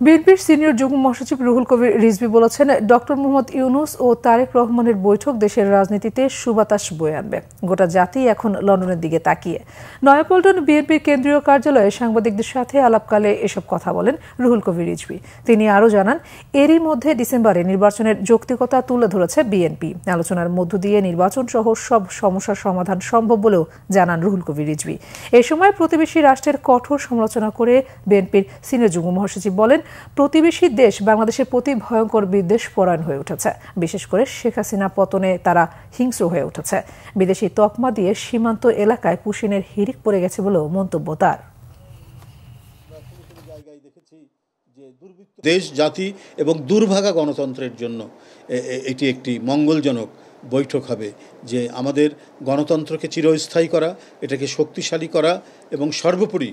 বিএনপির সিনিয়র যুগ্ম মহাসচিব রুহুল কবির রিজভী বলেছেন, ডক্টর মোহাম্মদ ইউনূস ও তারেক রহমানের বৈঠক দেশের রাজনীতিতে সুবাতাস বয়ে আনবে। গোটা জাতি এখন লন্ডনের দিকে তাকিয়ে। নয়াপল্টন বিএনপির কেন্দ্রীয় কার্যালয়ে সাংবাদিকদের সাথে আলাপকালে এসব কথা বলেন রুহুল কবির রিজভী। তিনি আরও জানান, এরই মধ্যে ডিসেম্বরে নির্বাচনের যৌক্তিকতা তুলে ধরেছে বিএনপি। আলোচনার মধ্য দিয়ে নির্বাচন সহ সব সমস্যার সমাধান সম্ভব বলেও জানান রুহুল কবির রিজভী। এ সময় প্রতিবেশী রাষ্ট্রের কঠোর সমালোচনা করে বিএনপির সিনিয়র যুগ্ম মহাসচিব বলেন, প্রতিবেশী দেশ বাংলাদেশের প্রতি ভয়ঙ্কর বিদ্বেষ পরায়ণ হয়ে উঠেছে। বিশেষ করে শেখ হাসিনা পতনে তারা হিংস্র হয়ে উঠেছে। বিদেশি তকমা দিয়ে সীমান্ত এলাকায় পুশিনের হিড়িক পড়ে গেছে বলেও মন্তব্য তার। দেশ, জাতি এবং দুর্ভাগা গণতন্ত্রের জন্য এটি একটি মঙ্গলজনক বৈঠক হবে, যে আমাদের গণতন্ত্রকে চিরস্থায়ী করা, এটাকে শক্তিশালী করা এবং সর্বোপরি